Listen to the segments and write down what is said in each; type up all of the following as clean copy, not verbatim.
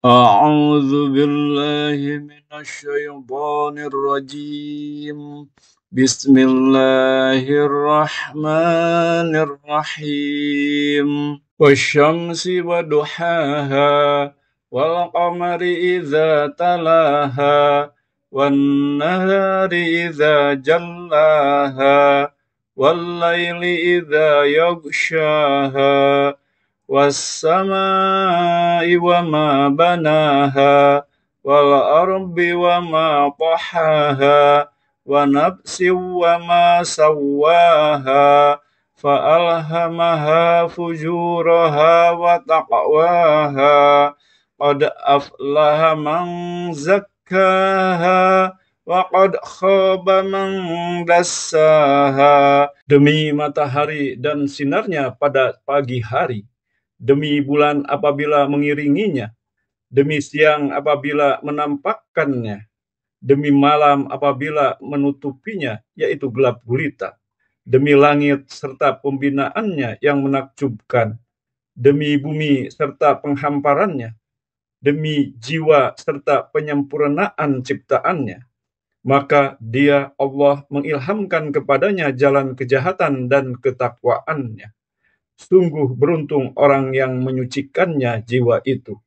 أعوذ بالله من الشيطان الرجيم. بسم الله الرحمن الرحيم. والشمس وضحاها والقمر إذا تلاها والنهار إذا جلاها والليل إذا يغشاها والسماء وما بناها والأرض وما طحاها ونفس وما سواها فألهمها فجورها وتقواها قد أفلح من زكاها وقد khaba man dassaha. Demi matahari dan sinarnya pada pagi hari, demi bulan apabila mengiringinya, demi siang apabila menampakkannya, demi malam apabila menutupinya, yaitu gelap gulita, demi langit serta pembinaannya yang menakjubkan, demi bumi serta penghamparannya, demi jiwa serta penyempurnaan ciptaannya. Maka dia Allah mengilhamkan kepadanya jalan kejahatan dan ketakwaannya. Sungguh beruntung orang yang menyucikannya jiwa itu,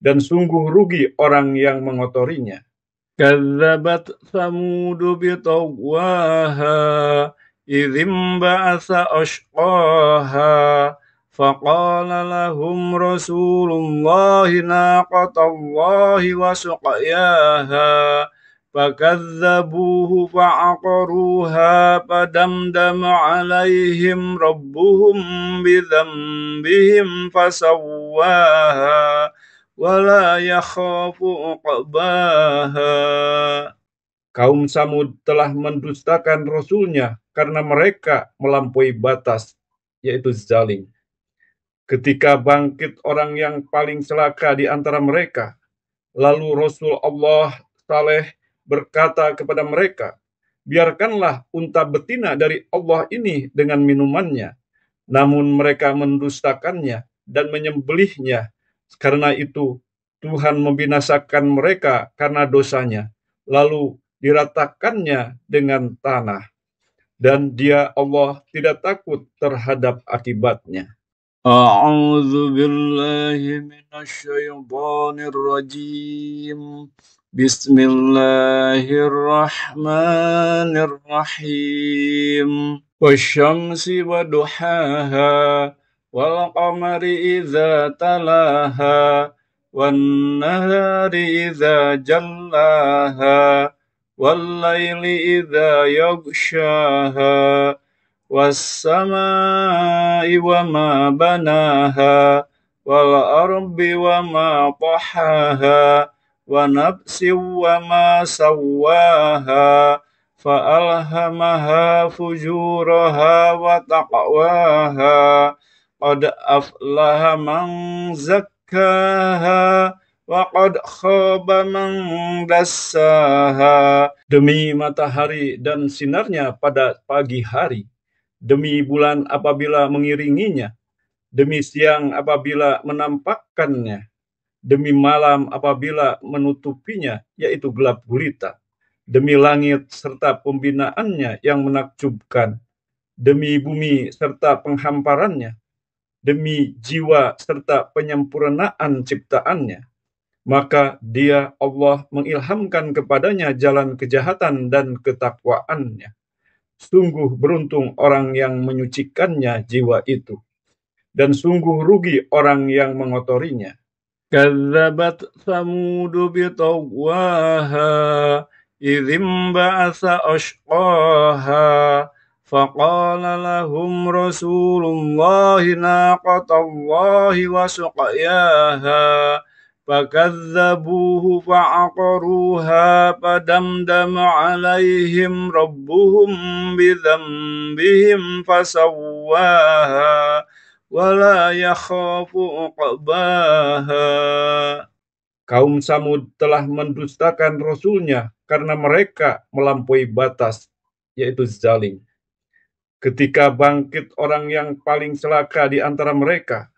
dan sungguh rugi orang yang mengotorinya. Kadzabat Tsamudu bitagwaha idzim ba'atsa ashqaha faqala lahum rasulullahi naqatallahi wa suqyaha fakadzabuhu fa'aqaruha fadamdam 'alaihim rabbuhum bidzambihim fasawwaha wala yakhafu uqbaha. Kaum Samud telah mendustakan Rasulnya karena mereka melampaui batas, yaitu zalim. Ketika bangkit orang yang paling celaka di antara mereka, lalu Rasul Allah Saleh berkata kepada mereka, biarkanlah unta betina dari Allah ini dengan minumannya. Namun mereka mendustakannya dan menyembelihnya. Karena itu Tuhan membinasakan mereka karena dosanya, lalu diratakannya dengan tanah. Dan dia Allah tidak takut terhadap akibatnya. A'udzu billahi minasy syaithanir rajim. Bismillahirrahmanirrahim. Wasyamsi waduhaha wal qamari idza talaha wan nahari idza jallaha wal laili idza yaghshaha was-samaa'i wa ma banaha wal ardi wa ma tahaha wa nafsin wa ma sawwaha fa'alhamaha fujuraha wa taqwaha qad aflaha man zakkaha wa qad khaba man dassaha. Demi matahari dan sinarnya pada pagi hari, demi bulan apabila mengiringinya, demi siang apabila menampakkannya, demi malam apabila menutupinya, yaitu gelap gulita, demi langit serta pembinaannya yang menakjubkan, demi bumi serta penghamparannya, demi jiwa serta penyempurnaan ciptaannya. Maka dia Allah mengilhamkan kepadanya jalan kejahatan dan ketakwaannya. Sungguh beruntung orang yang menyucikannya jiwa itu, dan sungguh rugi orang yang mengotorinya. Kadzabat Tsamudu bitagwaha idzim ba'atsa ashqaha faqala lahum rasulullahi naqatallahi wa suqyaha fakadzabuhu fa'aqaruha fadamdam 'alaihim rabbuhum bidzambihim fasawwaha wala yakhafu uqbaha. Kaum Samud telah mendustakan Rasulnya karena mereka melampaui batas, yaitu zalim. Ketika bangkit orang yang paling celaka di antara mereka,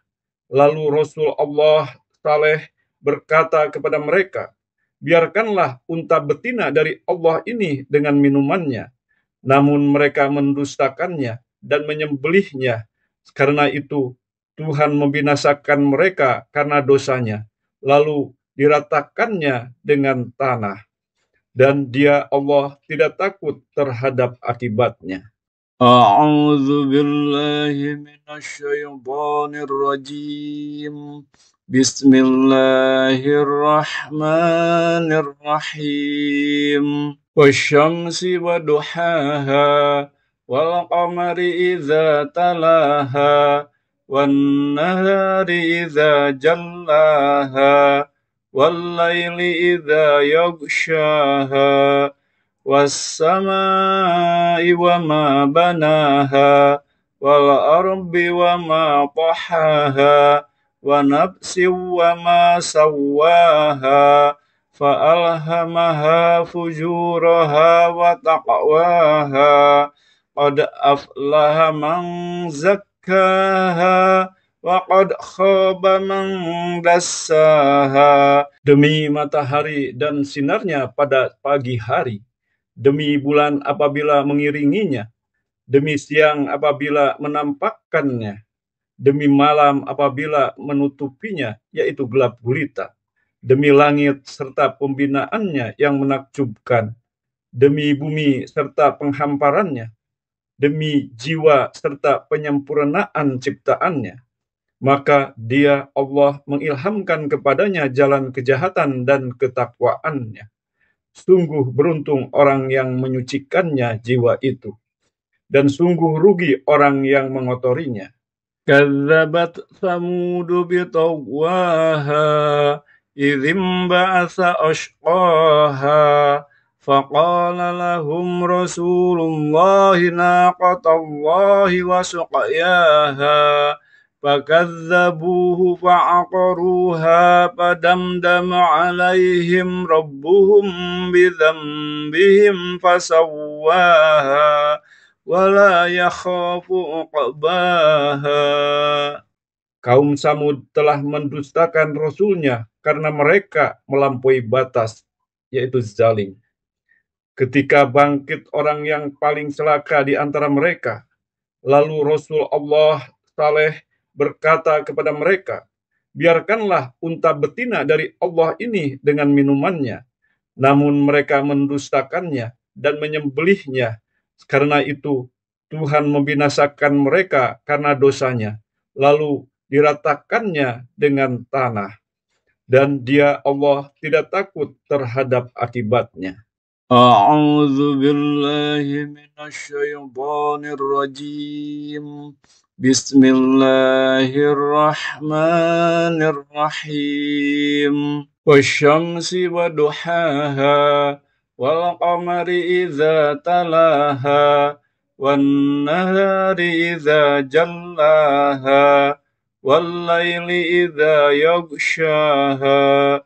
lalu Rasul Allah Saleh berkata kepada mereka, biarkanlah unta betina dari Allah ini dengan minumannya. Namun mereka mendustakannya dan menyembelihnya. Karena itu Tuhan membinasakan mereka karena dosanya, lalu diratakannya dengan tanah. Dan Dia Allah tidak takut terhadap akibatnya. A'udzu billahi minasyaitonir rajim. Bismillahirrahmanirrahim. Wasyamsi waduhaha wal qamari idza talaha wan nahari idza jallaha wal laili idza yaghshaha was-samaa'i wa ma banaha wal ardi wa ma tahaha wa nafsin wa ma sawwaha fa'alhamaha fujuraha wa taqwaha qad aflaha man zakkaha wa qad khaba man dassaha. Demi matahari dan sinarnya pada pagi hari, demi bulan apabila mengiringinya, demi siang apabila menampakkannya, demi malam apabila menutupinya, yaitu gelap gulita, demi langit serta pembinaannya yang menakjubkan, demi bumi serta penghamparannya, demi jiwa serta penyempurnaan ciptaannya. Maka Dia Allah mengilhamkan kepadanya jalan kejahatan dan ketakwaannya. Sungguh beruntung orang yang menyucikannya jiwa itu, dan sungguh rugi orang yang mengotorinya. Kadzabat Tsamud bitagwaha idzim ba'atsa ashqaha faqala lahum Rasulullahi naqatallahi wa suqyaha fakadzabuhu fa'aqaruha fadamdama 'alaihim rabbuhum bidzambihim fasawwaha wala yakhafu uqbaha. Kaum Samud telah mendustakan Rasulnya karena mereka melampaui batas, yaitu zalim. Ketika bangkit orang yang paling celaka di antara mereka, lalu Rasul Allah Saleh berkata kepada mereka, biarkanlah unta betina dari Allah ini dengan minumannya. Namun mereka mendustakannya dan menyembelihnya. Karena itu Tuhan membinasakan mereka karena dosanya, lalu diratakannya dengan tanah. Dan Dia Allah tidak takut terhadap akibatnya. A'udzu billahi minasyaitonir rajim. Bismillahirrahmanirrahim. Wasyamsi waduhaha wal qamari idza talaha wan nahari idza jallaha wal laili idza yaghshaha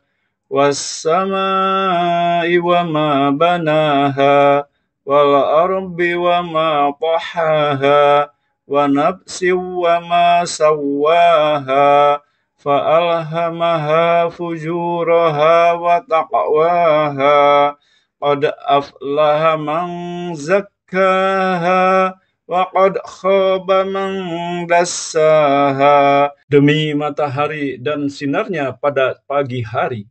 was-samaa'i wa ma banaha wal ardi wa ma tahaha wa nafsin wa ma sawwaha fa'alhamaha fujuraha wa taqwaha qad aflaha man zakkaha wa qad khaba man dassaha. Demi matahari dan sinarnya pada pagi hari,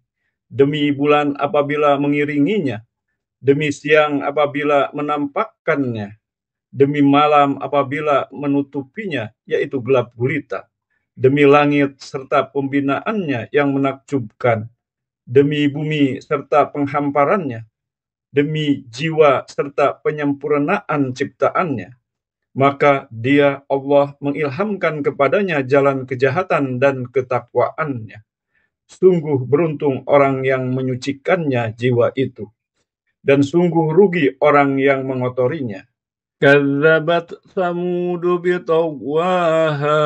demi bulan apabila mengiringinya, demi siang apabila menampakkannya, demi malam apabila menutupinya, yaitu gelap gulita, demi langit serta pembinaannya yang menakjubkan, demi bumi serta penghamparannya, demi jiwa serta penyempurnaan ciptaannya. Maka Dia Allah mengilhamkan kepadanya jalan kejahatan dan ketakwaannya. Sungguh beruntung orang yang menyucikannya jiwa itu, dan sungguh rugi orang yang mengotorinya. Kadzabat Tsamud bitagwaha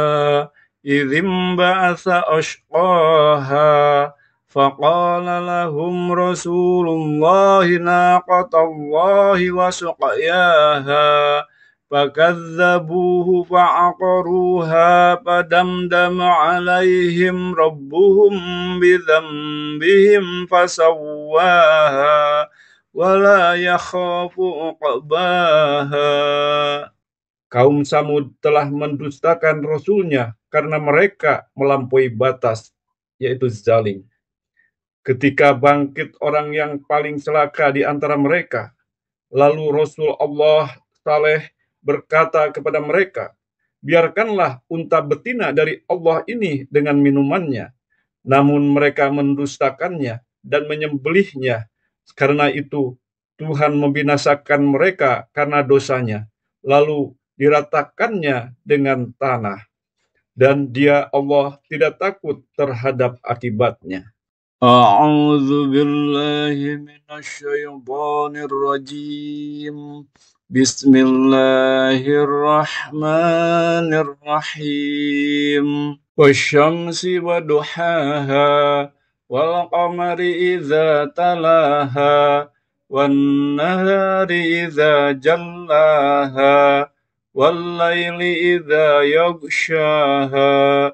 idzim ba'atsa ashqaha faqala lahum Rasulullahi naqatallahi wa suqyaha فكذبوه فعقروها فدمدم عليهم ربهم بذنبهم فسواها ولا يخاف عقباها. Kaum Samud telah mendustakan Rasulnya karena mereka melampaui batas, yaitu zalim. Ketika bangkit orang yang paling celaka di antara mereka, lalu Rasul Allah Saleh berkata kepada mereka, biarkanlah unta betina dari Allah ini dengan minumannya. Namun mereka mendustakannya dan menyembelihnya. Karena itu Tuhan membinasakan mereka karena dosanya, lalu diratakannya dengan tanah. Dan Dia Allah tidak takut terhadap akibatnya. A'udzu billahi minasy syaithanir rajim. Bismillahirrahmanirrahim. Wasyamsi wa duhaha wal qamari idza talaha wan nahari idza jallaha wal laili idza yaghshaha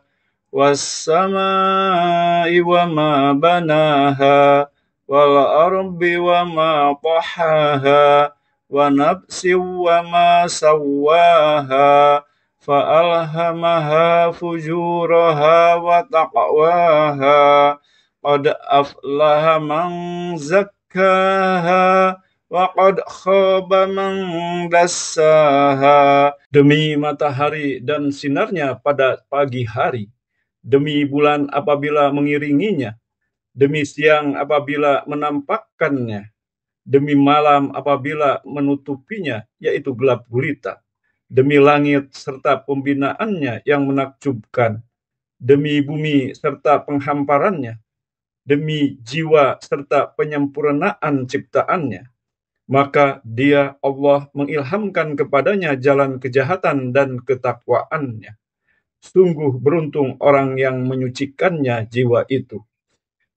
والسماء وما بناها والأرض وما طحاها ونفس وما سواها فألهمها فجورها وتقواها قد أفلح من زكاها وقد خاب من دساها. Demi matahari dan sinarnya pada pagi hari, demi bulan apabila mengiringinya, demi siang apabila menampakkannya, demi malam apabila menutupinya, yaitu gelap gulita, demi langit serta pembinaannya yang menakjubkan, demi bumi serta penghamparannya, demi jiwa serta penyempurnaan ciptaannya, maka Dia Allah mengilhamkan kepadanya jalan kejahatan dan ketakwaannya. Sungguh beruntung orang yang menyucikannya jiwa itu,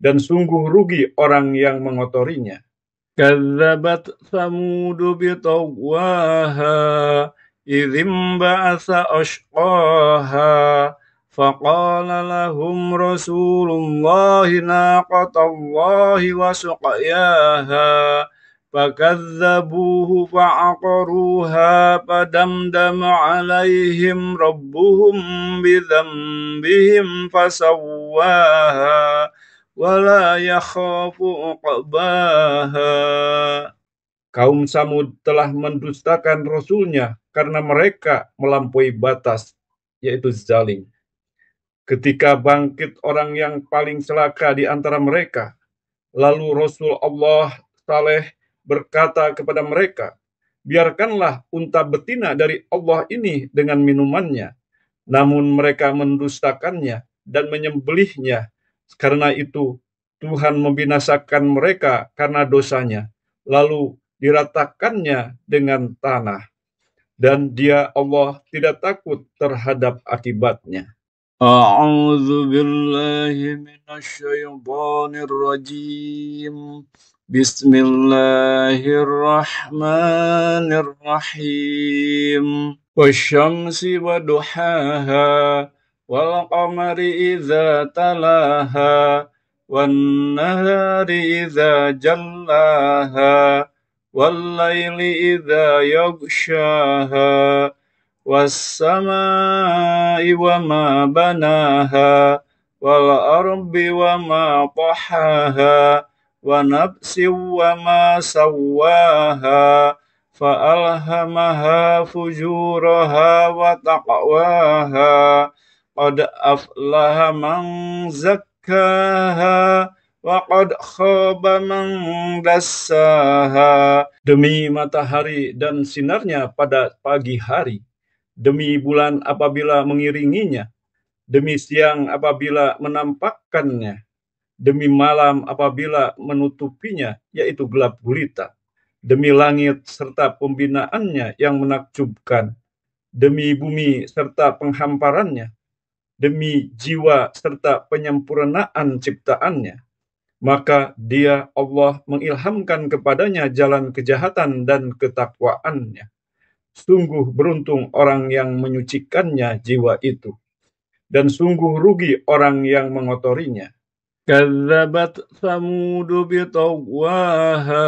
dan sungguh rugi orang yang mengotorinya. Kadzabat Tsamudu bitagwaha idzim ba'atsa ashqaha faqala lahum Rasulullahi naqatallahi wa suqyaha فكذبوه فعقروها فدمدم عليهم ربهم بذنبهم فسواها ولا يخاف عقباها. Kaum Samud telah mendustakan Rasulnya karena mereka melampaui batas, yaitu zalim. Ketika bangkit orang yang paling celaka di antara mereka, lalu Rasul Allah Saleh berkata kepada mereka, biarkanlah unta betina dari Allah ini dengan minumannya. Namun mereka mendustakannya dan menyembelihnya. Karena itu Tuhan membinasakan mereka karena dosanya, lalu diratakannya dengan tanah. Dan Dia Allah tidak takut terhadap akibatnya. A'udzu billahi minasy syaithanir rajim. Bismillahirrahmanirrahim. Wasyamsi wa duhaha wal qamari idza talaha wan nahari idza jallaha wal laili idza yaghshaha والسماء وما بناها والأرض وما طحاها ونفس وما سواها فألهمها فجورها وتقواها قد أفلح من زكاها وقد خاب من دساها. Demi matahari dan sinarnya pada pagi hari, demi bulan apabila mengiringinya, demi siang apabila menampakkannya, demi malam apabila menutupinya, yaitu gelap gulita, demi langit serta pembinaannya yang menakjubkan, demi bumi serta penghamparannya, demi jiwa serta penyempurnaan ciptaannya, maka Dia Allah mengilhamkan kepadanya jalan kejahatan dan ketakwaannya. Sungguh beruntung orang yang menyucikannya jiwa itu, dan sungguh rugi orang yang mengotorinya. Kadzabat Tsamud bitagwaha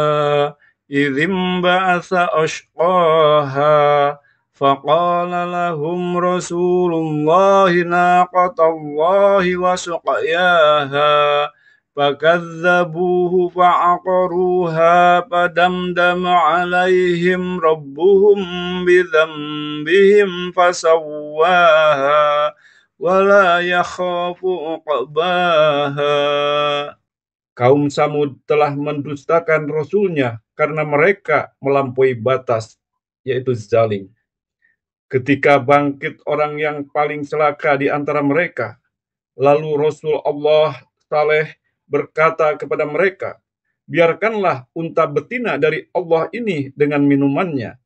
idzim ba'atsa ashqaha faqala lahum Rasulullahi naqatallahi wa suqyaha fakadzabuhu fa'aqaruha fadamdama 'alaihim rabbuhum bidzambihim fasawwaha wala yakhafu uqbaha. Kaum Samud telah mendustakan Rasulnya karena mereka melampaui batas, yaitu zalim. Ketika bangkit orang yang paling celaka di antara mereka, lalu Rasul Allah Saleh berkata kepada mereka, biarkanlah unta betina dari Allah ini dengan minumannya.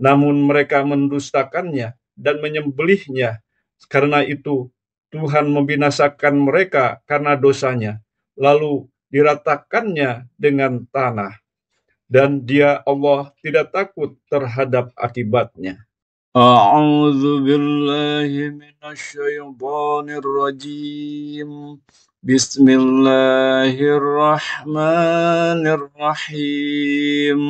Namun mereka mendustakannya dan menyembelihnya. Karena itu Tuhan membinasakan mereka karena dosanya, lalu diratakannya dengan tanah. Dan Dia Allah tidak takut terhadap akibatnya. A'udzu billahi minasy syaithanir rajim. Bismillahirrahmanirrahim.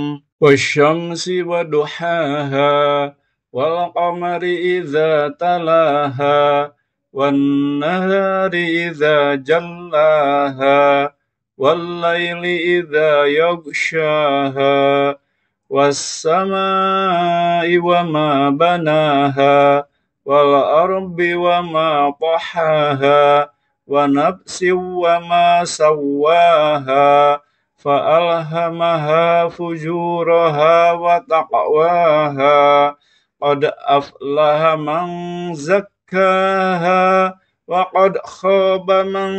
Wasyamsi wa duhaha wal qamari idza talaha wan nahari idza jallaha wal laili idza yaghshaha was-samaa'i wa ma banaha wal ardi wa ma tahaha wa nafsin wa ma sawwaha fa'alhamaha fujuraha wa taqwaha qad aflaha man zakkaha wa qad khaba man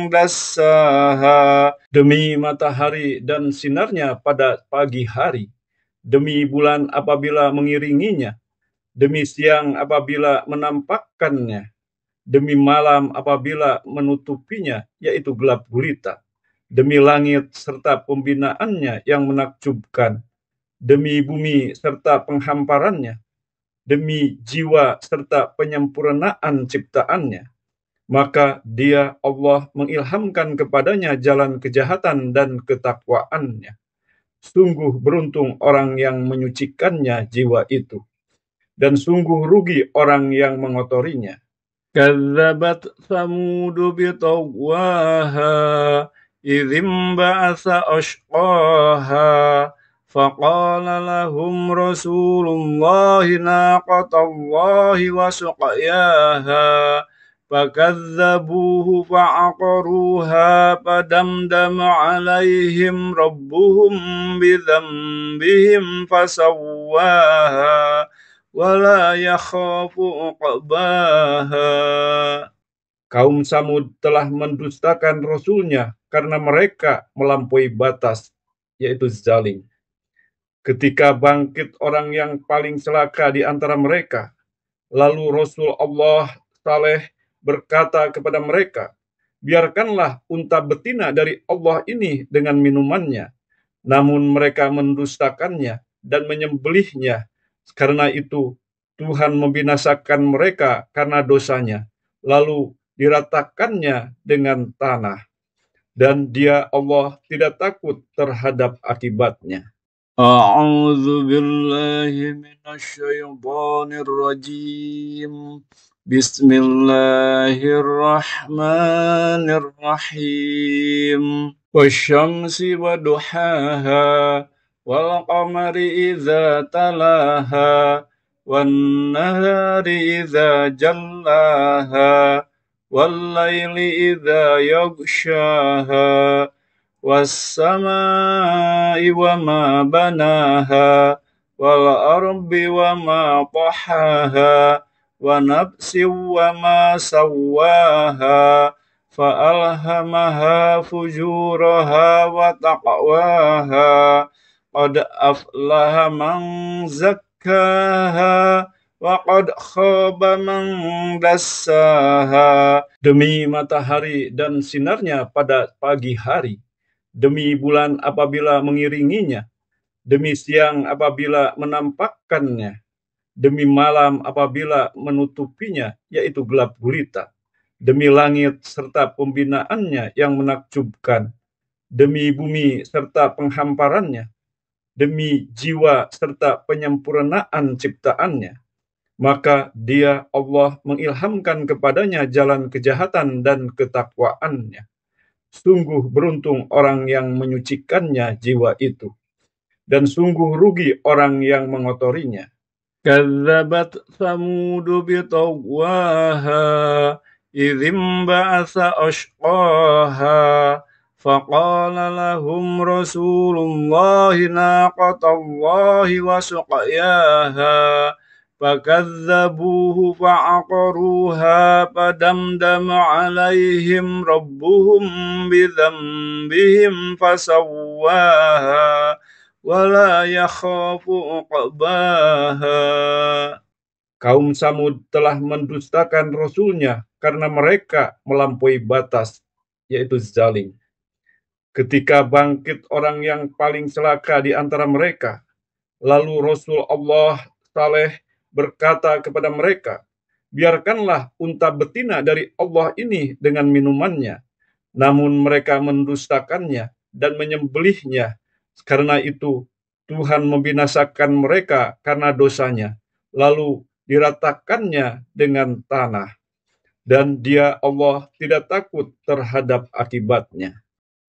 dassaha. Demi matahari dan sinarnya pada pagi hari, demi bulan apabila mengiringinya, demi siang apabila menampakkannya, demi malam apabila menutupinya, yaitu gelap gulita, demi langit serta pembinaannya yang menakjubkan, demi bumi serta penghamparannya, demi jiwa serta penyempurnaan ciptaannya, maka Dia Allah mengilhamkan kepadanya jalan kejahatan dan ketakwaannya. Sungguh beruntung orang yang menyucikannya jiwa itu, dan sungguh rugi orang yang mengotorinya. Kadzabat Tsamud bitagwaha idzim ba'atsa ashqaha faqala lahum Rasulullahi naqatallahi wa suqyaha fakadzabuhu fa'aqaruha fadamdama 'alaihim rabbuhum bidzambihim fasawwaha wala yakhafu uqbaha. Kaum Samud telah mendustakan Rasulnya karena mereka melampaui batas, yaitu zalim. Ketika bangkit orang yang paling celaka di antara mereka, lalu Rasul Allah Saleh berkata kepada mereka, biarkanlah unta betina dari Allah ini dengan minumannya. Namun mereka mendustakannya dan menyembelihnya. Karena itu Tuhan membinasakan mereka karena dosanya, lalu diratakannya dengan tanah. Dan Dia Allah tidak takut terhadap akibatnya. A'udzu billahi minasy syaithanir rajim. Bismillahirrahmanirrahim. Wasyamsi wa duhaha wal qamari idza talaha wan nahari idza jallaha wal laili idza yaghshaha was-samaa'i wa ma banaha wal ardi wa ma tahaha wa nafsin wa ma sawwaha fa'alhamaha fujuraha wa taqwaha qad aflaha man zakkaha wa qad khaba man dassaha. Demi matahari dan sinarnya pada pagi hari, demi bulan apabila mengiringinya, demi siang apabila menampakkannya, demi malam apabila menutupinya, yaitu gelap gulita, demi langit serta pembinaannya yang menakjubkan, demi bumi serta penghamparannya, demi jiwa serta penyempurnaan ciptaannya. Maka dia Allah mengilhamkan kepadanya jalan kejahatan dan ketakwaannya. Sungguh beruntung orang yang menyucikannya jiwa itu, dan sungguh rugi orang yang mengotorinya. Kadzabat Tsamud bitagwaha idzim ba'atsa ashqaha faqala lahum Rasulullahi naqatallahi wa suqyaha fakadzabuhu fa'aqaruha fadamdama 'alaihim rabbuhum bidzambihim fasawwaha wala yakhafu uqbaha. Kaum Samud telah mendustakan Rasulnya karena mereka melampaui batas, yaitu zalim. Ketika bangkit orang yang paling celaka di antara mereka, lalu Rasul Allah Saleh berkata kepada mereka, biarkanlah unta betina dari Allah ini dengan minumannya. Namun mereka mendustakannya dan menyembelihnya. Karena itu Tuhan membinasakan mereka karena dosanya, lalu diratakannya dengan tanah. Dan dia Allah tidak takut terhadap akibatnya.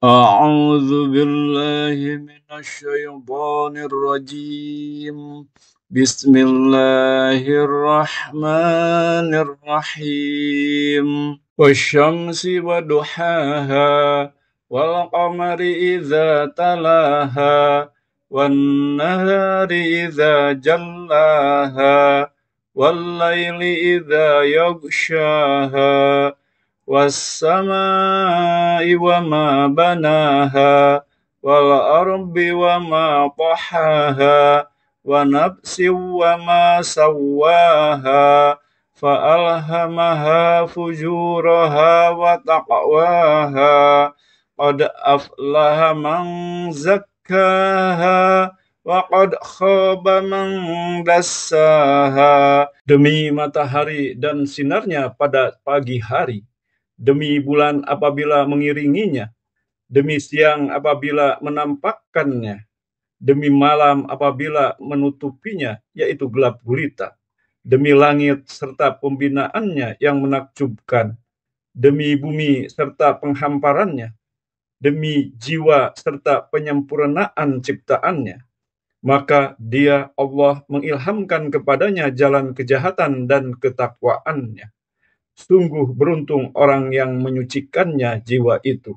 A'udzu billahi minasyaitonir rajim. Bismillahirrahmanirrahim. Wasyamsi waduhaha wal qamari idza talaha wan nahari idza jallaha wal laili idza yaghshaha was samai wama banaha wal ardi wama tahaha wa nafsin wama sawwaha fa'alhamaha fujuraha wa taqwaha qad aflaha man zakkaha wa qad khaba man dassaha. Demi matahari dan sinarnya pada pagi hari, demi bulan apabila mengiringinya, demi siang apabila menampakkannya, demi malam apabila menutupinya, yaitu gelap gulita, demi langit serta pembinaannya yang menakjubkan, demi bumi serta penghamparannya, demi jiwa serta penyempurnaan ciptaannya. Maka dia Allah mengilhamkan kepadanya jalan kejahatan dan ketakwaannya. Sungguh beruntung orang yang menyucikannya jiwa itu,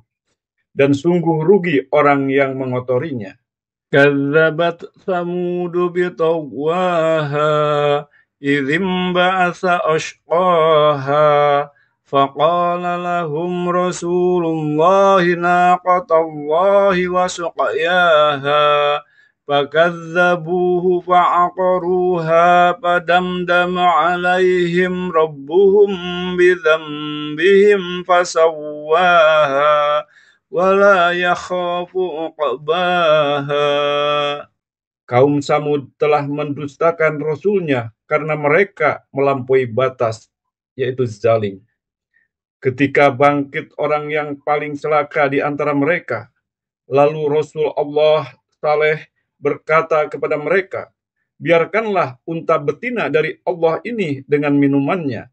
dan sungguh rugi orang yang mengotorinya. Kadzabat Tsamud bitagwaha idzim ba'atsa ashqaha faqala lahum Rasulullahi naqatallahi wa suqyaha fakadzabuhu fa'aqaruha fadamdama 'alaihim rabbuhum bidzambihim fasawwaha wala yakhafu uqbaha. Kaum Samud telah mendustakan Rasulnya karena mereka melampaui batas, yaitu zalim. Ketika bangkit orang yang paling celaka di antara mereka, lalu Rasul Allah Saleh berkata kepada mereka, biarkanlah unta betina dari Allah ini dengan minumannya.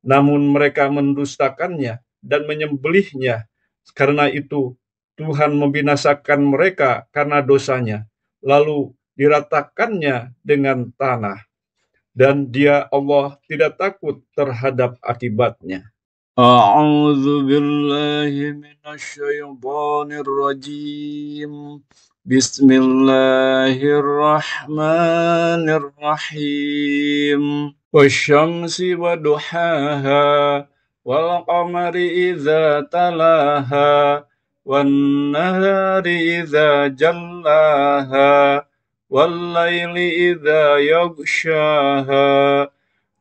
Namun mereka mendustakannya dan menyembelihnya. Karena itu Tuhan membinasakan mereka karena dosanya, lalu diratakannya dengan tanah. Dan dia Allah tidak takut terhadap akibatnya. A'udzu billahi minasyaitonir rajim. Bismillahirrahmanirrahim. Wasyamsi waduhaha wal qamari idza talaha wan nahari idza jallaha wal laili idza yaghshaha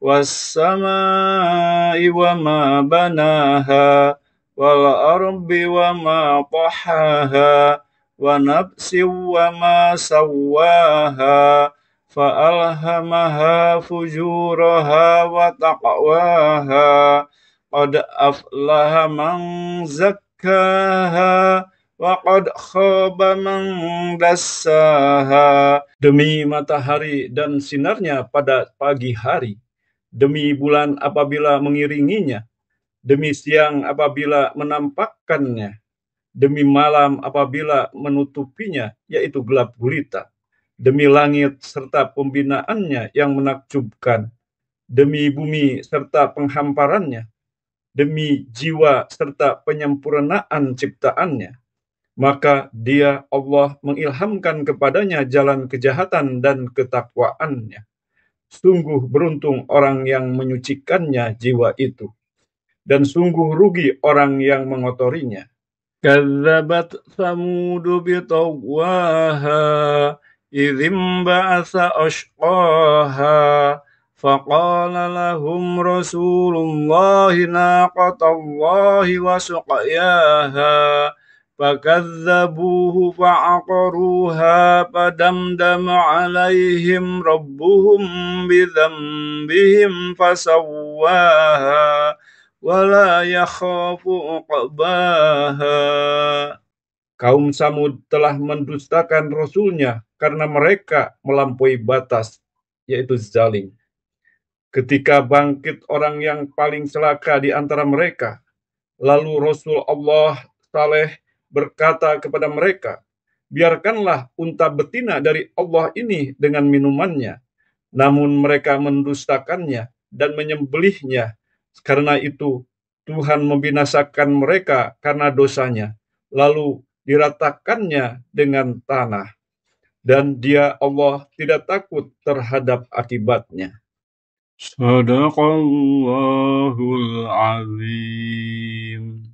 was samai wama banaha wal ardi wama tahaha wa nafsin wama sawwaha فألهمها فجورها وتقواها قد أفلح من زكاها وقد خاب من dassaha. Demi matahari dan sinarnya pada pagi hari, demi bulan apabila mengiringinya, demi siang apabila menampakkannya, demi malam apabila menutupinya, yaitu gelap gulita, demi langit serta pembinaannya yang menakjubkan, demi bumi serta penghamparannya, demi jiwa serta penyempurnaan ciptaannya, maka dia Allah mengilhamkan kepadanya jalan kejahatan dan ketakwaannya. Sungguh beruntung orang yang menyucikannya jiwa itu, dan sungguh rugi orang yang mengotorinya. Kadzabat Tsamud bitagwaha idzim ba'atsa ashqaha faqala lahum Rasulullahi naqatallahi wa suqyaha fakadzabuhu fa'aqaruha fadamdama 'alaihim rabbuhum bidzambihim fasawwaha wala yakhafu uqbaha. Kaum Samud telah mendustakan Rasulnya karena mereka melampaui batas, yaitu zalim. Ketika bangkit orang yang paling celaka di antara mereka, lalu Rasul Allah Saleh berkata kepada mereka, biarkanlah unta betina dari Allah ini dengan minumannya. Namun mereka mendustakannya dan menyembelihnya. Karena itu Tuhan membinasakan mereka karena dosanya, lalu diratakannya dengan tanah. Dan dia Allah tidak takut terhadap akibatnya. Sadaqallahul azim.